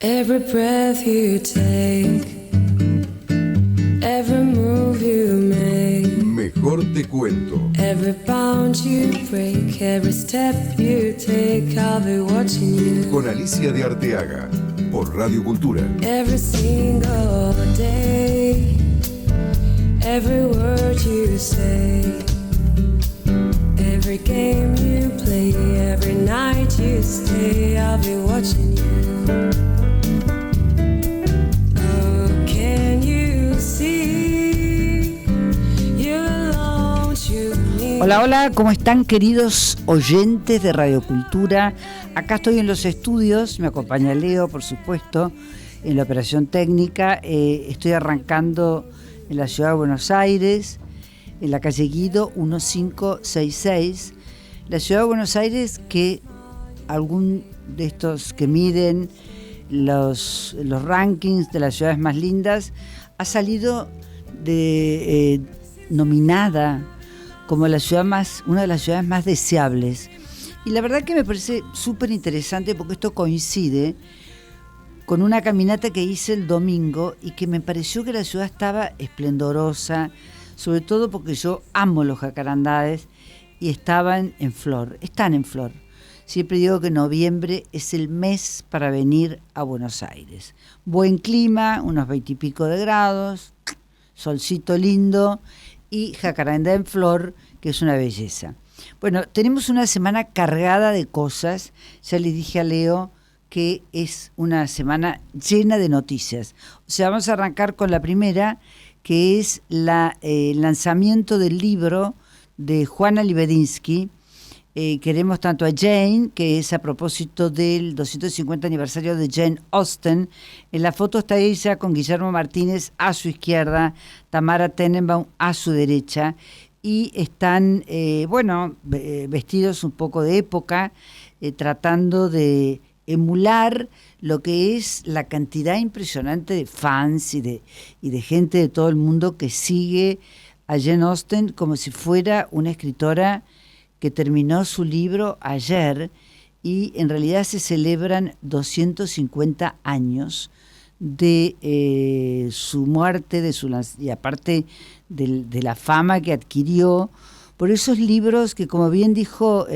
Every breath you take, every move you make, Mejor te cuento. every bound you break, every step you take, I'll be watching you. Con Alicia de Arteaga, por Radio Cultura. Every single day, every word you say, every game you play, every night you stay, I'll be watching you. Oh, can you see? You belong to me. Hola, hola, ¿cómo están, queridos oyentes de Radio Cultura? Acá estoy en los estudios, me acompaña Leo, por supuesto, en la operación técnica. Estoy arrancando en la ciudad de Buenos Aires, en la calle Guido 1566. La ciudad de Buenos Aires, que algún de estos que miden los rankings de las ciudades más lindas, ha salido nominada como una de las ciudades más deseables. Y la verdad que me parece súper interesante porque esto coincide con una caminata que hice el domingo y que me pareció que la ciudad estaba esplendorosa, sobre todo porque yo amo los jacarandás y están en flor. Siempre digo que noviembre es el mes para venir a Buenos Aires. Buen clima, unos 20 y pico de grados, solcito lindo y jacarandá en flor, que es una belleza. Bueno, tenemos una semana cargada de cosas. Ya le dije a Leo que es una semana llena de noticias. O sea, vamos a arrancar con la primera, que es el lanzamiento del libro de Juana Libedinsky. Queremos tanto a Jane, que es a propósito del 250 aniversario de Jane Austen. En la foto está ella con Guillermo Martínez a su izquierda, Tamara Tenenbaum a su derecha, y están, vestidos un poco de época, tratando de emular lo que es la cantidad impresionante de fans y de gente de todo el mundo que sigue a Jane Austen como si fuera una escritora que terminó su libro ayer, y en realidad se celebran 250 años de su muerte, y aparte de la fama que adquirió por esos libros que, como bien dijo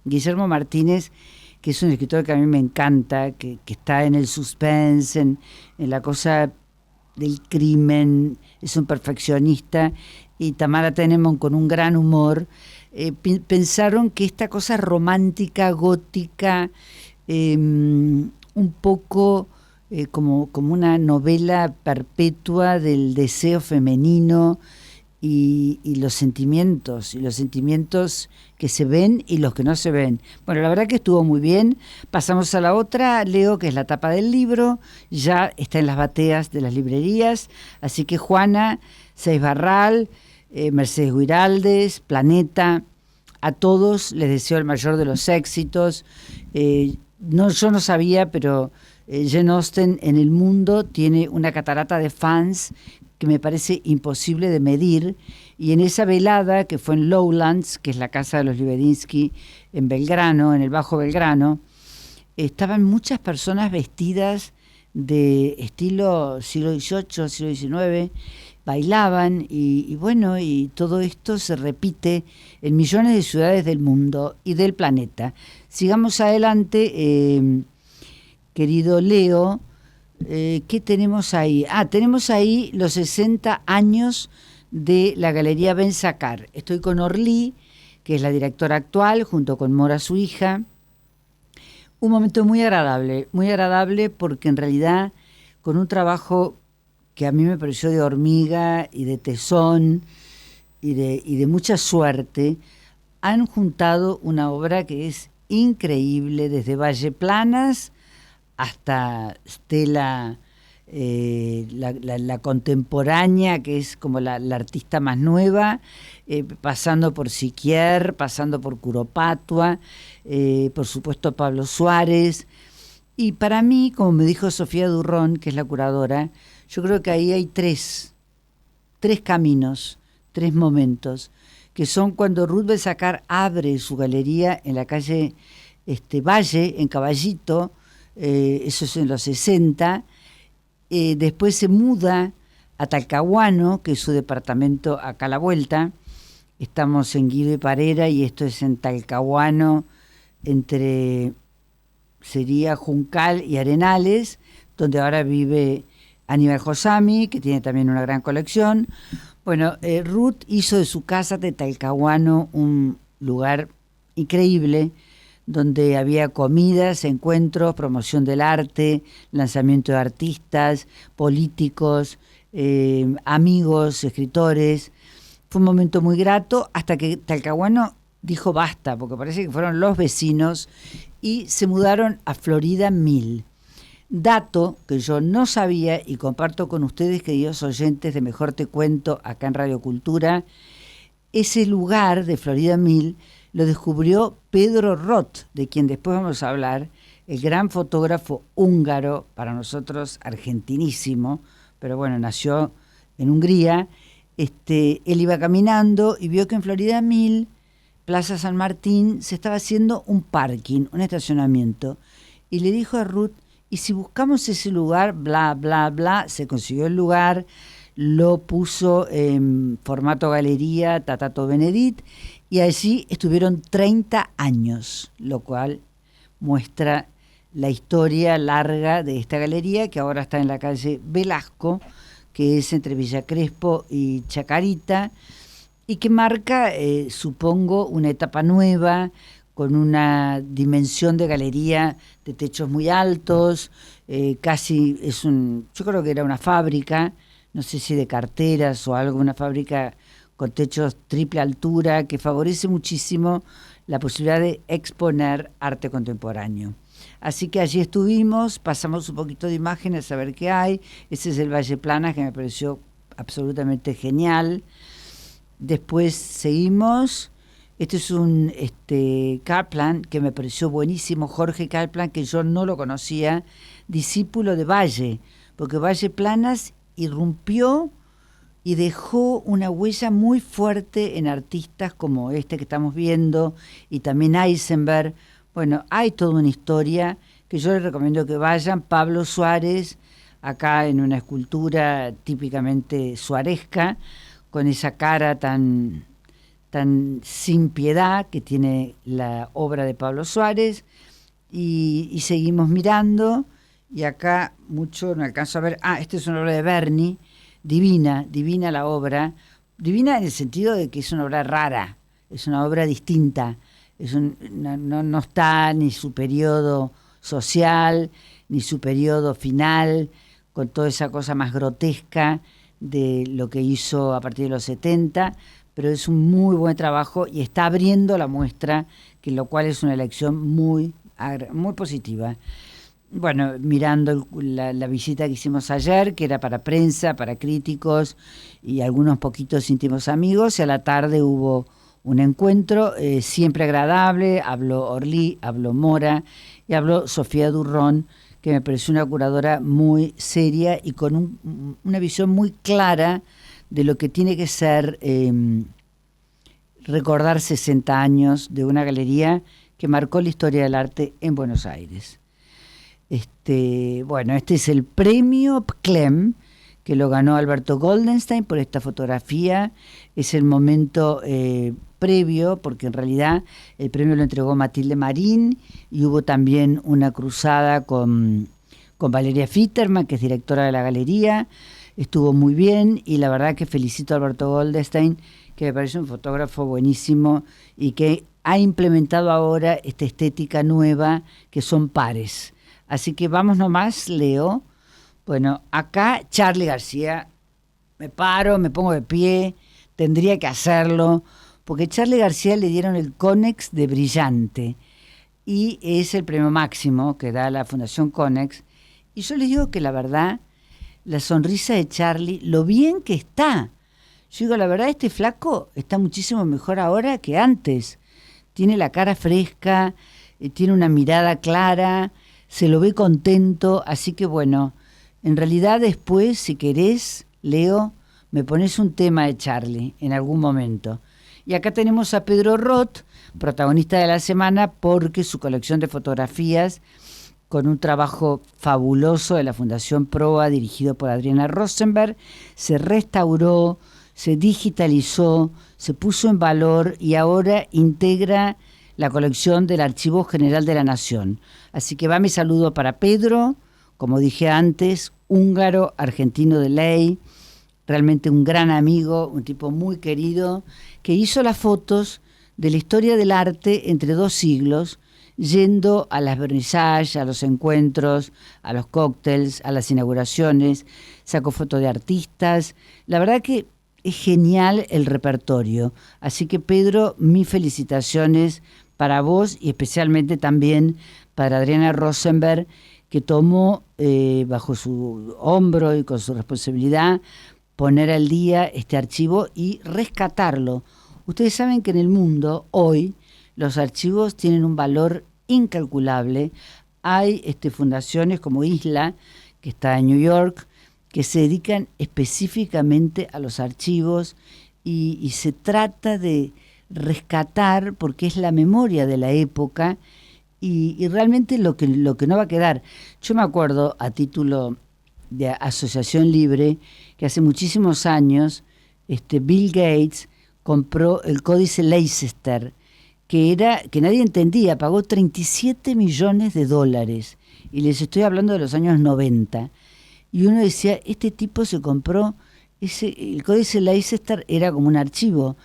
Guillermo Martínez, que es un escritor que a mí me encanta, que está en el suspense, en la cosa del crimen, es un perfeccionista, y Tamara Tenenbaum con un gran humor. Pensaron que esta cosa romántica, gótica, un poco como una novela perpetua del deseo femenino y los sentimientos que se ven y los que no se ven. Bueno, la verdad que estuvo muy bien. Pasamos a la otra, Leo, que es la tapa del libro, ya está en las bateas de las librerías, así que Juana Saiz Barral, Mercedes Guiraldes, Planeta, a todos les deseo el mayor de los éxitos. Yo no sabía, pero Jane Austen en el mundo tiene una catarata de fans que me parece imposible de medir, y en esa velada que fue en Lowlands, que es la casa de los Libedinsky en Belgrano, en el Bajo Belgrano, estaban muchas personas vestidas de estilo siglo XVIII, siglo XIX, bailaban y todo esto se repite en millones de ciudades del mundo y del planeta. Sigamos adelante, querido Leo. ¿Qué tenemos ahí? Tenemos ahí los 60 años de la Galería Ben Sacar. Estoy con Orly, que es la directora actual, junto con Mora, su hija. Un momento muy agradable porque en realidad con un trabajo que a mí me pareció de hormiga y de tesón y de mucha suerte, han juntado una obra que es increíble, desde Valle Planas hasta Stella, la contemporánea, que es como la artista más nueva, pasando por Siquier, pasando por Curopatua, por supuesto Pablo Suárez. Y para mí, como me dijo Sofía Durrón, que es la curadora, yo creo que ahí hay tres caminos, tres momentos, que son cuando Ruth Ben Sacar abre su galería en la calle Valle, en Caballito, eso es en los 60. Después se muda a Talcahuano, que es su departamento acá a la vuelta. Estamos en Guido y Parera y esto es en Talcahuano, sería Juncal y Arenales, donde ahora vive Aníbal Josami, que tiene también una gran colección. Bueno, Ruth hizo de su casa de Talcahuano un lugar increíble, donde había comidas, encuentros, promoción del arte, lanzamiento de artistas, políticos, amigos, escritores. Fue un momento muy grato hasta que Talcahuano dijo basta, porque parece que fueron los vecinos y se mudaron a Florida 1000. Dato que yo no sabía y comparto con ustedes, queridos oyentes de Mejor Te Cuento, acá en Radio Cultura. Ese lugar de Florida 1000 lo descubrió Pedro Roth, de quien después vamos a hablar, el gran fotógrafo húngaro, para nosotros argentinísimo, pero bueno, nació en Hungría. Él iba caminando y vio que en Florida 1000, Plaza San Martín, se estaba haciendo un parking, un estacionamiento, y le dijo a Ruth, y si buscamos ese lugar, bla, bla, bla, se consiguió el lugar, lo puso en formato galería Tatato Benedit, y allí estuvieron 30 años, lo cual muestra la historia larga de esta galería, que ahora está en la calle Velasco, que es entre Villa Crespo y Chacarita, y que marca, supongo, una etapa nueva, con una dimensión de galería de techos muy altos, casi yo creo que era una fábrica, no sé si de carteras o algo, una fábrica con techos triple altura, que favorece muchísimo la posibilidad de exponer arte contemporáneo. Así que allí estuvimos, pasamos un poquito de imágenes a ver qué hay. Ese es el Valle Planas, que me pareció absolutamente genial. Después seguimos. Este es un Kaplan que me pareció buenísimo, Jorge Kaplan, que yo no lo conocía, discípulo de Valle, porque Valle Planas irrumpió y dejó una huella muy fuerte en artistas como este que estamos viendo, y también Eisenberg. Bueno, hay toda una historia que yo les recomiendo que vayan. Pablo Suárez, acá en una escultura típicamente suaresca, con esa cara tan sin piedad que tiene la obra de Pablo Suárez, y seguimos mirando, y acá mucho no alcanzo a ver. Esta es una obra de Berni, divina la obra, divina en el sentido de que es una obra rara, es una obra distinta, no está ni su periodo social, ni su periodo final, con toda esa cosa más grotesca de lo que hizo a partir de los 70, pero es un muy buen trabajo y está abriendo la muestra, que lo cual es una elección muy positiva. Bueno, mirando la visita que hicimos ayer, que era para prensa, para críticos y algunos poquitos íntimos amigos, y a la tarde hubo un encuentro siempre agradable. Habló Orly, habló Mora y habló Sofía Durrón, que me pareció una curadora muy seria y con una visión muy clara de lo que tiene que ser recordar 60 años de una galería que marcó la historia del arte en Buenos Aires. Este es el premio Clem, que lo ganó Alberto Goldenstein por esta fotografía. Es el momento previo, porque en realidad el premio lo entregó Matilde Marín, y hubo también una cruzada con Valeria Fitterman, que es directora de la galería. Estuvo muy bien, y la verdad que felicito a Alberto Goldenstein, que me parece un fotógrafo buenísimo y que ha implementado ahora esta estética nueva, que son pares. Así que vamos nomás, Leo. Bueno, acá Charly García, me paro, me pongo de pie, tendría que hacerlo, porque Charly García le dieron el Conex de Brillante, y es el premio máximo que da la Fundación Conex, y yo les digo que la verdad, la sonrisa de Charly, lo bien que está. Yo digo, la verdad, este flaco está muchísimo mejor ahora que antes. Tiene la cara fresca, tiene una mirada clara, se lo ve contento, así que bueno, en realidad después, si querés, Leo, me pones un tema de Charly en algún momento. Y acá tenemos a Pedro Roth, protagonista de la semana, porque su colección de fotografías con un trabajo fabuloso de la Fundación Proa, dirigido por Adriana Rosenberg, se restauró, se digitalizó, se puso en valor y ahora integra la colección del Archivo General de la Nación. Así que va mi saludo para Pedro, como dije antes, húngaro, argentino de ley, realmente un gran amigo, un tipo muy querido, que hizo las fotos de la historia del arte entre 2 siglos, yendo a las vernissages, a los encuentros, a los cócteles, a las inauguraciones, sacó fotos de artistas. La verdad que es genial el repertorio. Así que Pedro, mis felicitaciones para vos y especialmente también para Adriana Rosenberg, que tomó bajo su hombro y con su responsabilidad poner al día este archivo y rescatarlo. Ustedes saben que en el mundo hoy los archivos tienen un valor incalculable. Hay fundaciones como Isla, que está en New York, que se dedican específicamente a los archivos y se trata de rescatar, porque es la memoria de la época y realmente lo que no va a quedar. Yo me acuerdo, a título de asociación libre, que hace muchísimos años Bill Gates compró el Códice Leicester, que nadie entendía, pagó $37 millones, y les estoy hablando de los años 90, y uno decía, este tipo se compró, el Códice Leicester era como un archivo,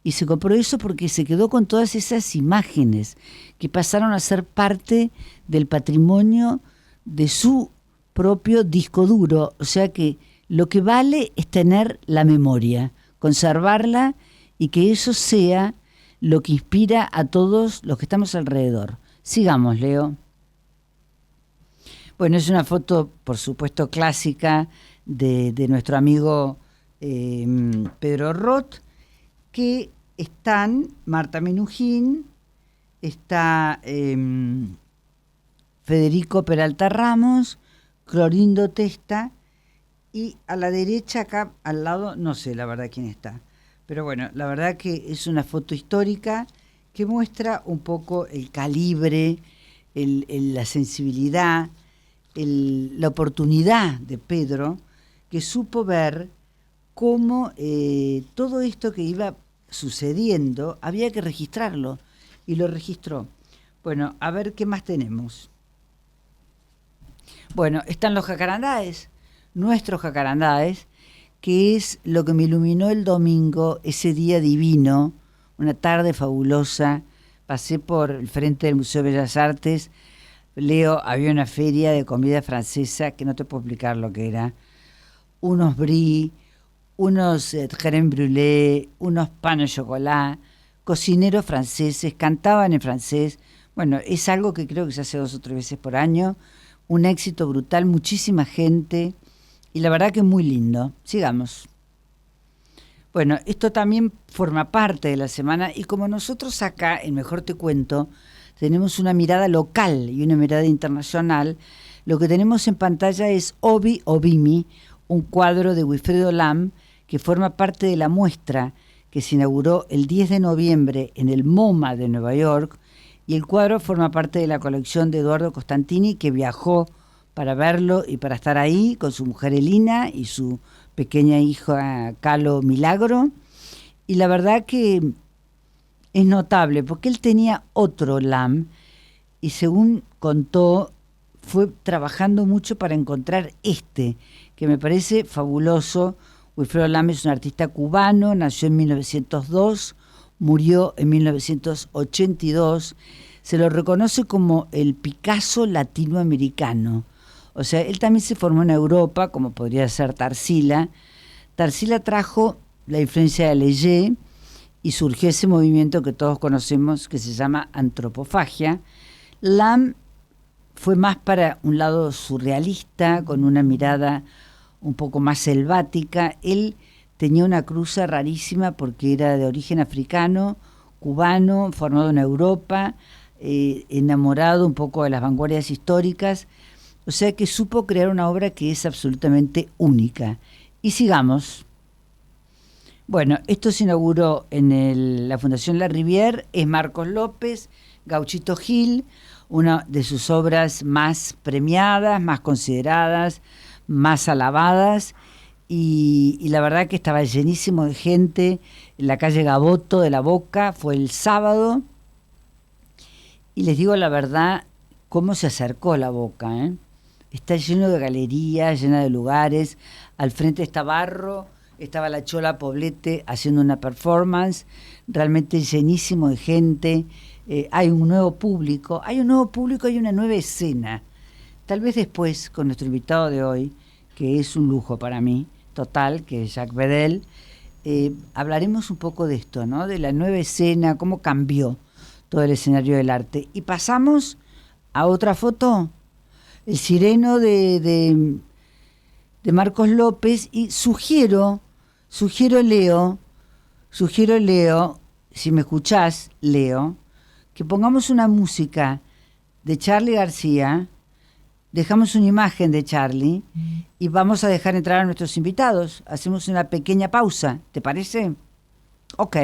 y se compró eso porque se quedó con todas esas imágenes que pasaron a ser parte del patrimonio de su propio disco duro. O sea que lo que vale es tener la memoria, conservarla y que eso sea lo que inspira a todos los que estamos alrededor. Sigamos, Leo. Bueno, es una foto, por supuesto, clásica de nuestro amigo Pedro Roth, que están Marta Minujín, está Federico Peralta Ramos, Clorindo Testa, y a la derecha, acá al lado, no sé la verdad quién está. Pero bueno, la verdad que es una foto histórica que muestra un poco el calibre, la sensibilidad, la oportunidad de Pedro, que supo ver cómo todo esto que iba sucediendo había que registrarlo, y lo registró. Bueno, a ver qué más tenemos. Bueno, están los jacarandáes, nuestros jacarandáes, que es lo que me iluminó el domingo, ese día divino, una tarde fabulosa. Pasé por el frente del Museo de Bellas Artes, Leo, había una feria de comida francesa que no te puedo explicar lo que era. Unos brie, unos crème brûlée, unos panes de chocolat, cocineros franceses, cantaban en francés. Bueno, es algo que creo que se hace 2 o 3 veces por año. Un éxito brutal, muchísima gente, y la verdad que muy lindo. Sigamos. Bueno, esto también forma parte de la semana, y como nosotros acá, en Mejor Te Cuento, tenemos una mirada local y una mirada internacional, lo que tenemos en pantalla es Obi Obimi, un cuadro de Wilfredo Lam, que forma parte de la muestra que se inauguró el 10 de noviembre en el MoMA de Nueva York, y el cuadro forma parte de la colección de Eduardo Costantini, que viajó para verlo y para estar ahí con su mujer Elina y su pequeña hija Calo Milagro. Y la verdad que es notable porque él tenía otro Lam y, según contó, fue trabajando mucho para encontrar que me parece fabuloso. Wilfredo Lam es un artista cubano, nació en 1902, murió en 1982, se lo reconoce como el Picasso latinoamericano. O sea, él también se formó en Europa, como podría ser Tarsila. Tarsila trajo la influencia de Leger y surgió ese movimiento que todos conocemos que se llama antropofagia. Lam fue más para un lado surrealista, con una mirada un poco más selvática. Él tenía una cruza rarísima porque era de origen africano, cubano, formado en Europa, enamorado un poco de las vanguardias históricas. O sea que supo crear una obra que es absolutamente única. Y sigamos. Bueno, esto se inauguró en la Fundación La Rivière, es Marcos López, Gauchito Gil, una de sus obras más premiadas, más consideradas, más alabadas, y la verdad que estaba llenísimo de gente en la calle Gaboto de La Boca. Fue el sábado, y les digo la verdad, cómo se acercó La Boca, ¿eh? Está lleno de galerías, llena de lugares. Al frente está Barro, estaba la Chola Poblete haciendo una performance, realmente llenísimo de gente. Hay un nuevo público, hay una nueva escena. Tal vez después, con nuestro invitado de hoy, que es un lujo para mí, total, que es Jacques Bedel, hablaremos un poco de esto, ¿no? De la nueva escena, cómo cambió todo el escenario del arte. Y pasamos a otra foto, el Sireno de Marcos López, y sugiero Leo, si me escuchás, Leo, que pongamos una música de Charly García, dejamos una imagen de Charly y vamos a dejar entrar a nuestros invitados. Hacemos una pequeña pausa, ¿te parece? Ok.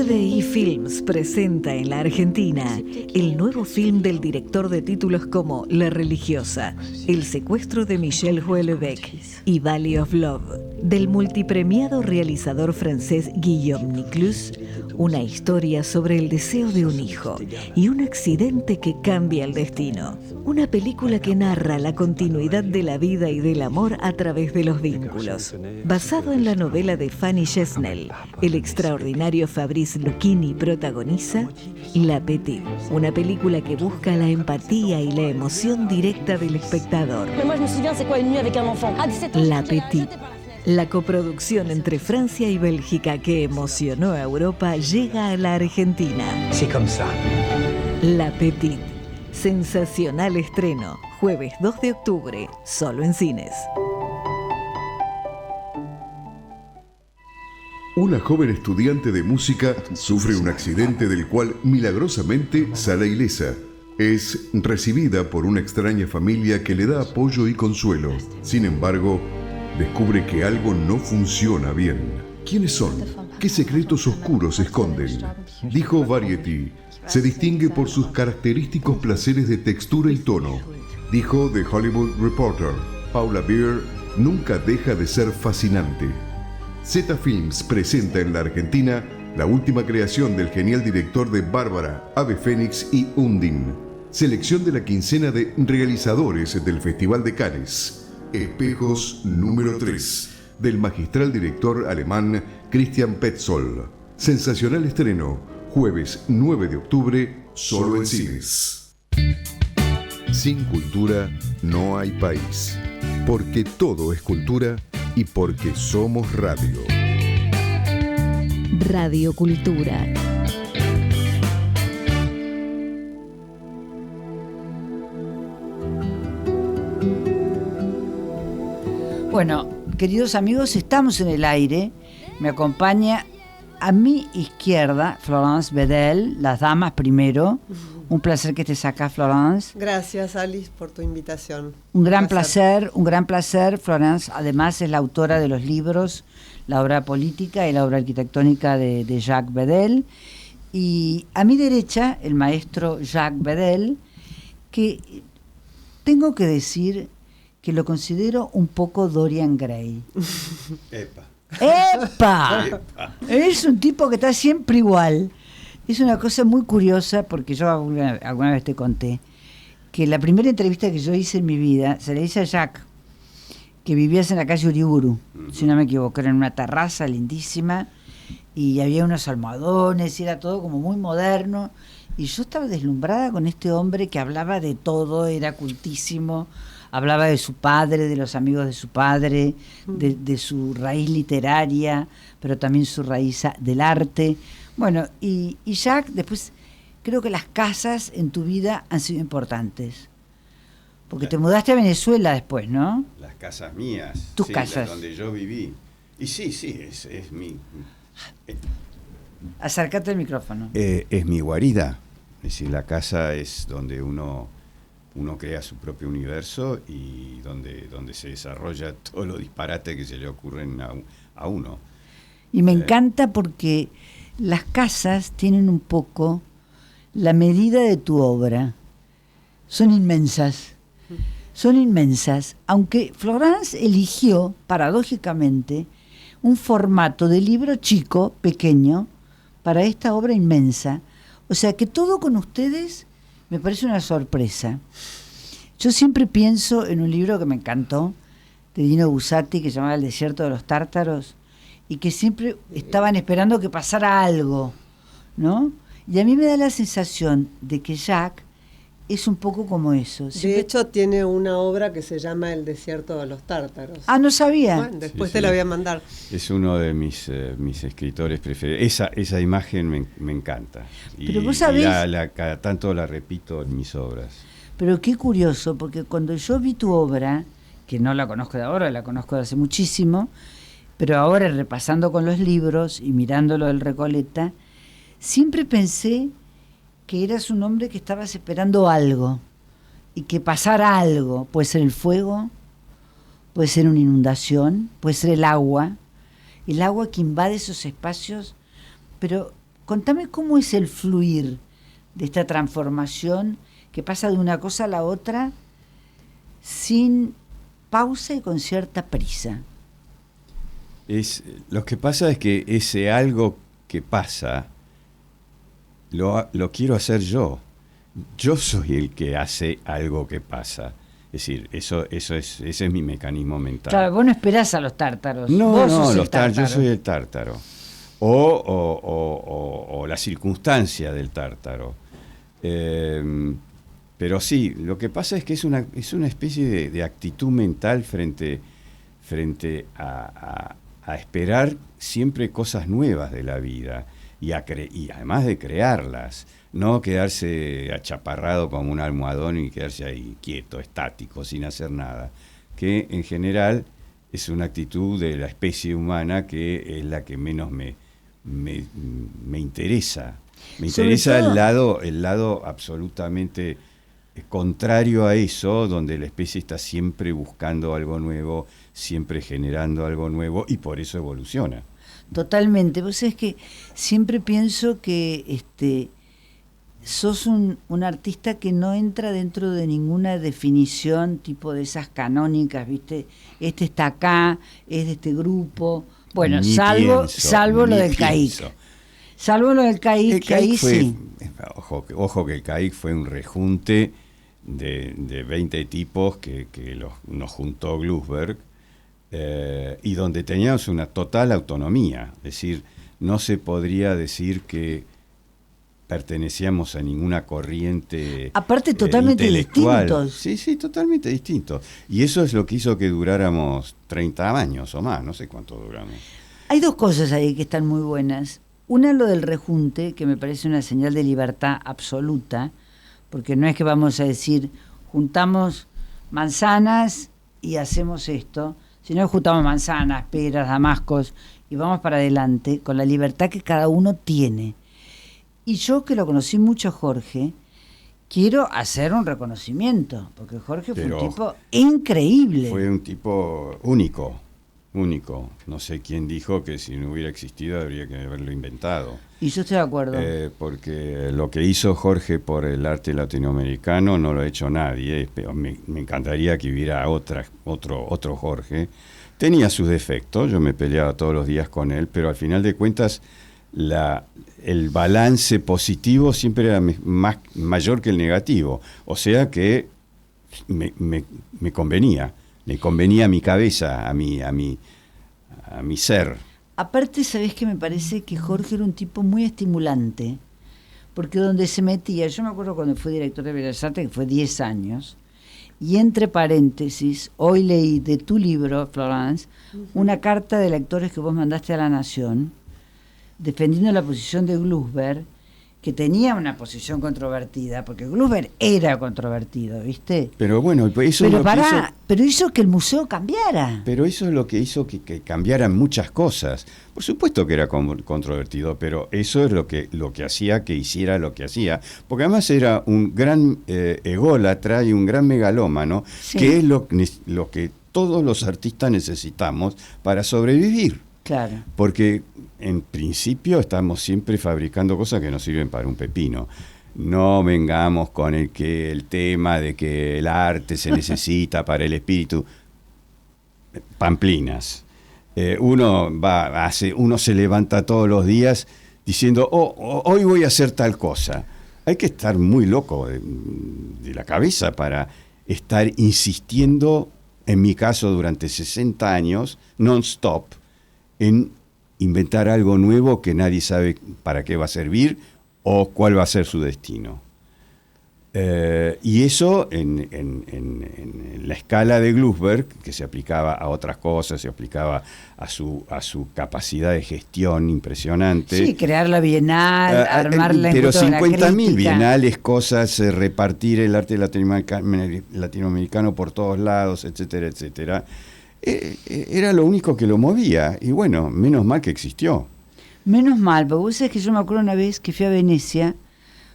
RDI Films presenta en la Argentina el nuevo film del director de títulos como La Religiosa, El secuestro de Michel Houellebecq y Valley of Love, del multipremiado realizador francés Guillaume Niclus, una historia sobre el deseo de un hijo y un accidente que cambia el destino. Una película que narra la continuidad de la vida y del amor a través de los vínculos. Basado en la novela de Fanny Chesnel, el extraordinario Fabrice Lucchini protagoniza La Petite, una película que busca la empatía y la emoción directa del espectador. La Petite, la coproducción entre Francia y Bélgica que emocionó a Europa, llega a la Argentina. La Petite, sensacional estreno, jueves 2 de octubre, solo en cines. Una joven estudiante de música sufre un accidente del cual milagrosamente sale ilesa. Es recibida por una extraña familia que le da apoyo y consuelo. Sin embargo, descubre que algo no funciona bien. ¿Quiénes son? ¿Qué secretos oscuros esconden? Dijo Variety, se distingue por sus característicos placeres de textura y tono. Dijo The Hollywood Reporter, Paula Beer nunca deja de ser fascinante. Zeta Films presenta en la Argentina la última creación del genial director de Bárbara, Ave Fénix y Undine. Selección de la quincena de realizadores del Festival de Cannes. Espejos número 3, del magistral director alemán Christian Petzold. Sensacional estreno, jueves 9 de octubre, solo en cines. Sin cultura no hay país, porque todo es cultura y porque somos radio. Radio Cultura. Bueno, queridos amigos, estamos en el aire. Me acompaña a mi izquierda Florence Bedel, las damas primero. Un placer que estés acá, Florence. Gracias, Alice, por tu invitación. Un gran placer. Florence además es la autora de los libros, la obra política y la obra arquitectónica de Jacques Bedel. Y a mi derecha, el maestro Jacques Bedel, que tengo que decir que lo considero un poco Dorian Gray. ¡Epa! Es un tipo que está siempre igual. Es una cosa muy curiosa porque yo alguna vez te conté que la primera entrevista que yo hice en mi vida se la hice a Jacques, que vivías en la calle Uriburu, si no me equivoco, era en una terraza lindísima y había unos almohadones y era todo como muy moderno y yo estaba deslumbrada con este hombre que hablaba de todo, era cultísimo, hablaba de su padre, de los amigos de su padre, de su raíz literaria, pero también su raíz del arte. Bueno, y Jacques, después creo que las casas en tu vida han sido importantes. Porque te mudaste a Venezuela después, ¿no? Las casas mías. Tus casas. Donde yo viví. Y sí, es mi... Acércate al micrófono. Es mi guarida. Es decir, la casa es donde uno crea su propio universo y donde se desarrolla todo lo disparate que se le ocurren a uno. Y me encanta porque las casas tienen un poco la medida de tu obra. Son inmensas, aunque Florence eligió, paradójicamente, un formato de libro chico, pequeño, para esta obra inmensa. O sea que todo con ustedes me parece una sorpresa. Yo siempre pienso en un libro que me encantó, de Dino Buzzati, que se llamaba El desierto de los tártaros, y que siempre estaban esperando que pasara algo, ¿no? Y a mí me da la sensación de que Jacques es un poco como eso. De hecho, tiene una obra que se llama El desierto de los tártaros. Ah, no sabía. Bueno, después te la voy a mandar. Es uno de mis escritores preferidos. Esa imagen me encanta. Pero vos sabés... cada tanto la repito en mis obras. Pero qué curioso, porque cuando yo vi tu obra, que no la conozco de ahora, la conozco de hace muchísimo, pero ahora repasando con los libros y mirándolo del Recoleta, siempre pensé que eras un hombre que estabas esperando algo y que pasara algo. Puede ser el fuego, puede ser una inundación, puede ser el agua que invade esos espacios, pero Contame cómo es el fluir de esta transformación que pasa de una cosa a la otra sin pausa y con cierta prisa. Lo que pasa es que ese algo que pasa lo quiero hacer yo. Yo soy el que hace algo que pasa. Es decir, ese es mi mecanismo mental. Claro, vos no esperás a los tártaros. No, vos no, sos el tártaro. yo soy el tártaro. O la circunstancia del tártaro. Pero sí, lo que pasa es que es una especie de actitud mental frente a esperar siempre cosas nuevas de la vida y además de crearlas, no quedarse achaparrado como un almohadón y quedarse ahí quieto, estático, sin hacer nada, que en general es una actitud de la especie humana que es la que menos me interesa. Me interesa el lado absolutamente contrario a eso, donde la especie está siempre buscando algo nuevo, siempre generando algo nuevo, y por eso evoluciona. Totalmente. Vos sabés que siempre pienso que sos un artista que no entra dentro de ninguna definición tipo de esas canónicas, ¿viste? Este está acá, es de este grupo. Bueno, salvo lo del CAIC. Salvo lo del CAIC, que ahí sí. Ojo que el CAIC fue un rejunte de 20 tipos que nos juntó Glusberg, y donde teníamos una total autonomía. Es decir, no se podría decir que pertenecíamos a ninguna corriente aparte totalmente intelectual. Distintos. Sí, totalmente distintos. Y eso es lo que hizo que duráramos 30 años o más, no sé cuánto duramos. Hay dos cosas ahí que están muy buenas. Una, lo del rejunte, que me parece una señal de libertad absoluta, porque no es que vamos a decir, juntamos manzanas y hacemos esto, sino que juntamos manzanas, peras, damascos, y vamos para adelante con la libertad que cada uno tiene. Y yo, que lo conocí mucho a Jorge, quiero hacer un reconocimiento, porque Jorge fue un tipo increíble. Fue un tipo único. No sé quién dijo que si no hubiera existido habría que haberlo inventado. Y yo estoy de acuerdo. Porque lo que hizo Jorge por el arte latinoamericano no lo ha hecho nadie. Pero me encantaría que hubiera otro Jorge. Tenía sus defectos, yo me peleaba todos los días con él, pero al final de cuentas el balance positivo siempre era mayor que el negativo. O sea que me convenía. Le convenía a mi cabeza, a mi ser. Aparte, ¿sabés qué? Me parece que Jorge era un tipo muy estimulante, porque donde se metía, yo me acuerdo cuando fui director de Bellas Artes, que fue 10 años, y entre paréntesis, hoy leí de tu libro, Florence, una carta de lectores que vos mandaste a La Nación, defendiendo la posición de Glusberg, que tenía una posición controvertida, porque Glusberg era controvertido, ¿viste? Pero bueno, eso pero hizo que el museo cambiara. Pero eso es lo que hizo que cambiaran muchas cosas. Por supuesto que era controvertido, pero eso es lo que hacía que hiciera lo que hacía. Porque además era un gran ególatra y un gran megalómano, sí, que es lo que todos los artistas necesitamos para sobrevivir. Claro. Porque en principio estamos siempre fabricando cosas que no sirven para un pepino. No vengamos con el tema de que el arte se necesita para el espíritu. Pamplinas. Uno se levanta todos los días diciendo, hoy voy a hacer tal cosa. Hay que estar muy loco de la cabeza para estar insistiendo, en mi caso durante 60 años, non-stop, en inventar algo nuevo que nadie sabe para qué va a servir o cuál va a ser su destino. Y eso en la escala de Glusberg, que se aplicaba a otras cosas, se aplicaba a su capacidad de gestión impresionante. Sí, crear la Bienal, armarla en pero toda la 50.000 bienales, cosas, repartir el arte latinoamericano por todos lados, etcétera, etcétera. Era lo único que lo movía, y bueno, menos mal que existió. Menos mal, porque vos sabés que yo me acuerdo una vez que fui a Venecia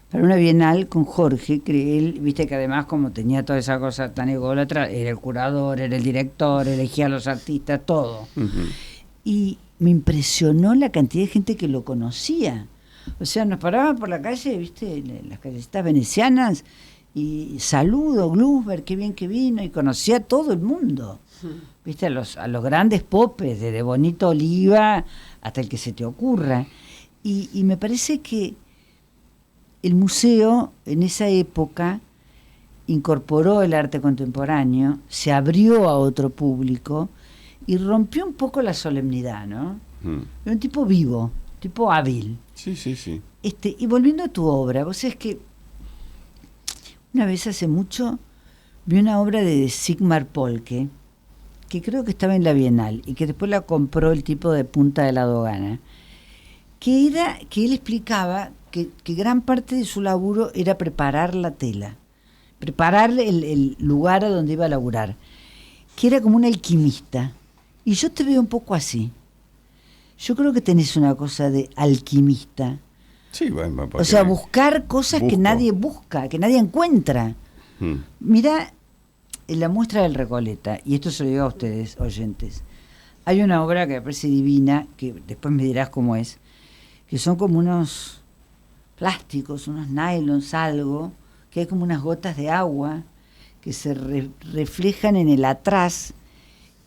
para una bienal con Jorge, que él, viste que además como tenía toda esa cosa tan ególatra, era el curador, era el director, elegía a los artistas, todo. Uh-huh. Y me impresionó la cantidad de gente que lo conocía, O sea, nos paraban por la calle, viste, las callecitas venecianas, y saludo, Glusberg, qué bien que vino, y conocía a todo el mundo. Viste, a los grandes popes, desde Bonito Oliva hasta el que se te ocurra. Y me parece que el museo en esa época incorporó el arte contemporáneo, se abrió a otro público y rompió un poco la solemnidad, ¿no? Era un tipo vivo, tipo hábil. Sí, sí, sí. Y volviendo a tu obra, vos sabés que una vez hace mucho vi una obra de Sigmar Polke, que creo que estaba en la Bienal y que después la compró el tipo de Punta de la Dogana, que él explicaba que gran parte de su laburo era preparar la tela, preparar el lugar a donde iba a laburar, que era como un alquimista. Y yo te veo un poco así. Yo creo que tenés una cosa de alquimista. Sí, bueno, O sea, buscar cosas que nadie busca, que nadie encuentra. Mirá, en la muestra del Recoleta, y esto se lo digo a ustedes, oyentes, hay una obra que me parece divina, que después me dirás cómo es, que son como unos plásticos, unos nylons, algo, que hay como unas gotas de agua que se reflejan en el atrás,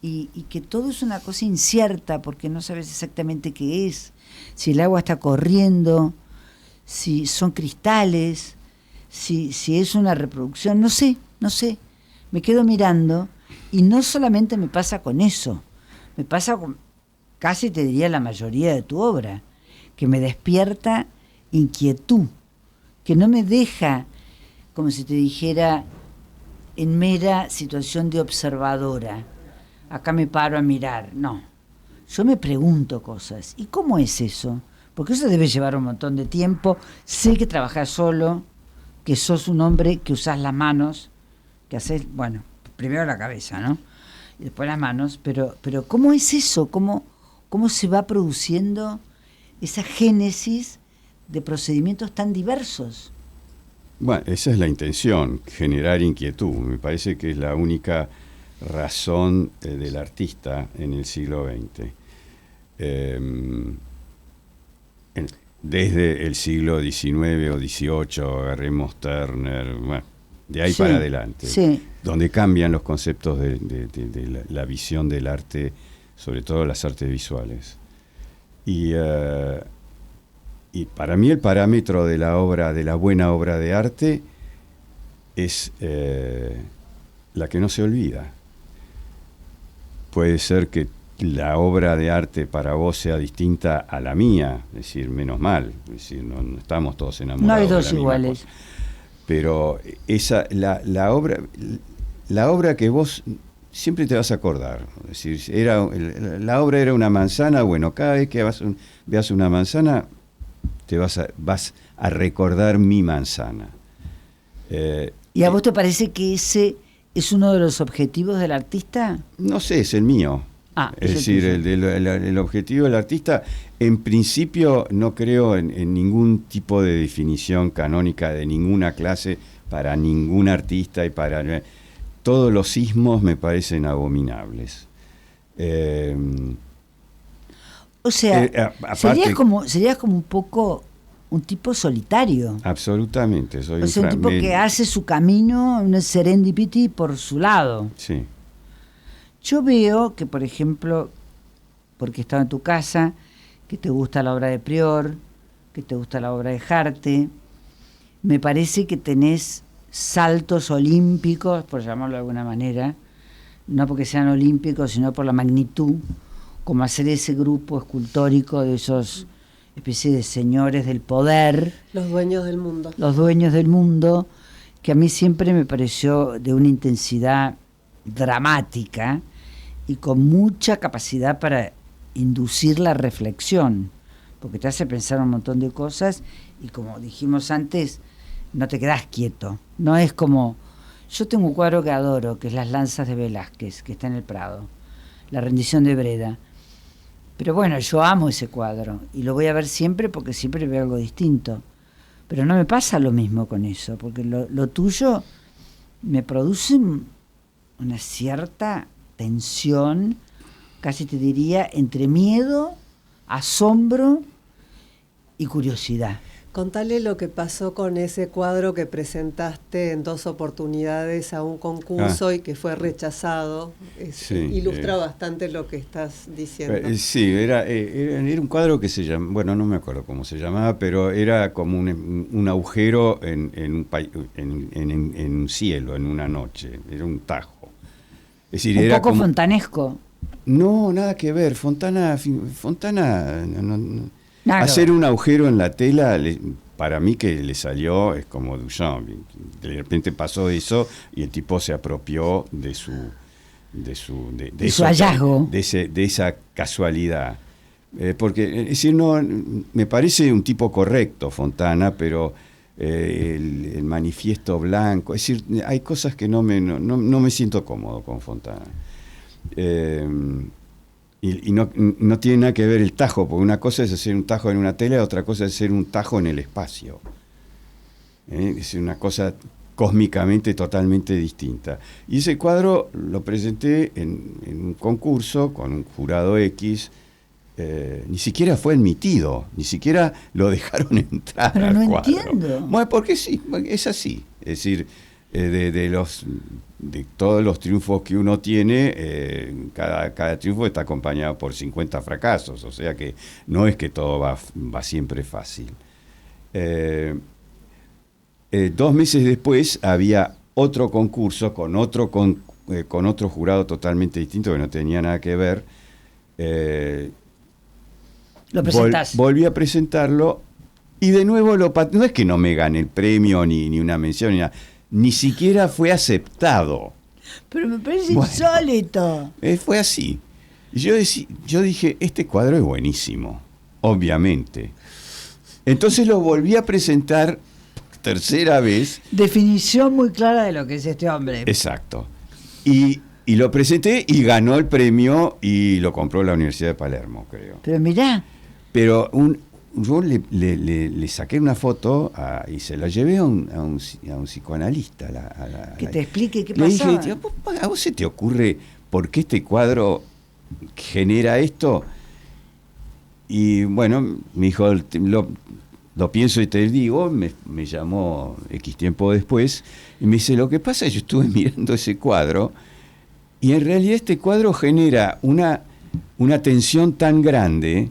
y que todo es una cosa incierta porque no sabes exactamente qué es, si el agua está corriendo, si son cristales, si es una reproducción, no sé, me quedo mirando, y no solamente me pasa con eso, me pasa con casi te diría la mayoría de tu obra, que me despierta inquietud, que no me deja, como si te dijera, en mera situación de observadora. Acá me paro a mirar. No, yo me pregunto cosas. ¿Y cómo es eso? Porque eso debe llevar un montón de tiempo. Sé que trabajás solo, que sos un hombre que usás las manos, que haces, bueno, primero la cabeza, ¿no? Y después las manos. Pero ¿cómo es eso? ¿Cómo se va produciendo esa génesis de procedimientos tan diversos? Bueno, esa es la intención, generar inquietud. Me parece que es la única razón del artista en el siglo XX. Desde el siglo XIX o XVIII, agarremos Turner, bueno, de ahí para adelante, donde cambian los conceptos de la visión del arte, sobre todo las artes visuales. Y para mí el parámetro de la obra, de la buena obra de arte, es la que no se olvida. Puede ser que la obra de arte para vos sea distinta a la mía, es decir, menos mal, es decir, no estamos todos enamorados. No hay dos de la iguales. misma cosa. Pero la obra que vos siempre te vas a acordar, es decir, la obra era una manzana, bueno, cada vez que veas una manzana, vas a recordar mi manzana. ¿Y a vos te parece que ese es uno de los objetivos del artista? No sé, es el mío. Es decir, el objetivo del artista, en principio no creo en ningún tipo de definición canónica de ninguna clase para ningún artista, y para todos los ismos me parecen abominables. O sea, aparte, serías como un poco un tipo solitario. Absolutamente, soy un tipo que hace su camino, un serendipity por su lado. Sí. Yo veo que, por ejemplo, porque he estado en tu casa, que te gusta la obra de Prior, que te gusta la obra de Jarte, me parece que tenés saltos olímpicos, por llamarlo de alguna manera, no porque sean olímpicos, sino por la magnitud, como hacer ese grupo escultórico de esos especie de señores del poder. Los dueños del mundo. Los dueños del mundo, que a mí siempre me pareció de una intensidad dramática y con mucha capacidad para inducir la reflexión, porque te hace pensar un montón de cosas y, como dijimos antes, no te quedás quieto. No es como... Yo tengo un cuadro que adoro, que es Las lanzas de Velázquez, que está en el Prado, La rendición de Breda. Pero bueno, yo amo ese cuadro y lo voy a ver siempre porque siempre veo algo distinto. Pero no me pasa lo mismo con eso, porque lo tuyo me produce una cierta tensión, casi te diría, entre miedo, asombro y curiosidad. Contale lo que pasó con ese cuadro que presentaste en 2 oportunidades a un concurso y que fue rechazado. Sí, ilustra bastante lo que estás diciendo. Sí, era un cuadro que se llama, bueno, no me acuerdo cómo se llamaba, pero era como un agujero en un cielo, en una noche. Era un tajo. Es decir, Un era poco como, fontanesco. no, nada que ver. Fontana Nada que hacer ver. un agujero en la tela, para mí que le salió, es como Duchamp. De repente pasó eso y el tipo se apropió de su hallazgo. de esa casualidad. Porque, es decir, no, me parece un tipo correcto, Fontana, pero el manifiesto blanco, es decir, hay cosas que no me siento cómodo con Fontana. Y no tiene nada que ver el tajo, porque una cosa es hacer un tajo en una tela, otra cosa es hacer un tajo en el espacio. Es una cosa cósmicamente totalmente distinta. Y ese cuadro lo presenté en un concurso con un jurado X. Ni siquiera fue admitido, ni siquiera lo dejaron entrar. Pero al no cuadro. entiendo. Bueno, porque sí, es así. Es decir, de todos los triunfos que uno tiene, cada triunfo está acompañado por 50 fracasos, o sea que no es que todo va siempre fácil. 2 meses después había otro concurso con otro jurado totalmente distinto que no tenía nada que ver. Lo presentás. Volví a presentarlo y de nuevo no es que no me gane el premio ni una mención ni nada, ni siquiera fue aceptado. Pero me parece Bueno, insólito. Fue así. Y yo dije, este cuadro es buenísimo, obviamente. Entonces lo volví a presentar por tercera vez. Definición muy clara de lo que es este hombre. Exacto. Y lo presenté y ganó el premio y lo compró la Universidad de Palermo, creo. Pero mirá, Pero yo le saqué una foto y se la llevé a un psicoanalista. que te explique qué Le pasaba. dije, tío, ¿a vos se te ocurre por qué este cuadro genera esto? Y bueno, me dijo, lo pienso y te digo, me llamó X tiempo después, y me dice, lo que pasa es que yo estuve mirando ese cuadro, y en realidad este cuadro genera una tensión tan grande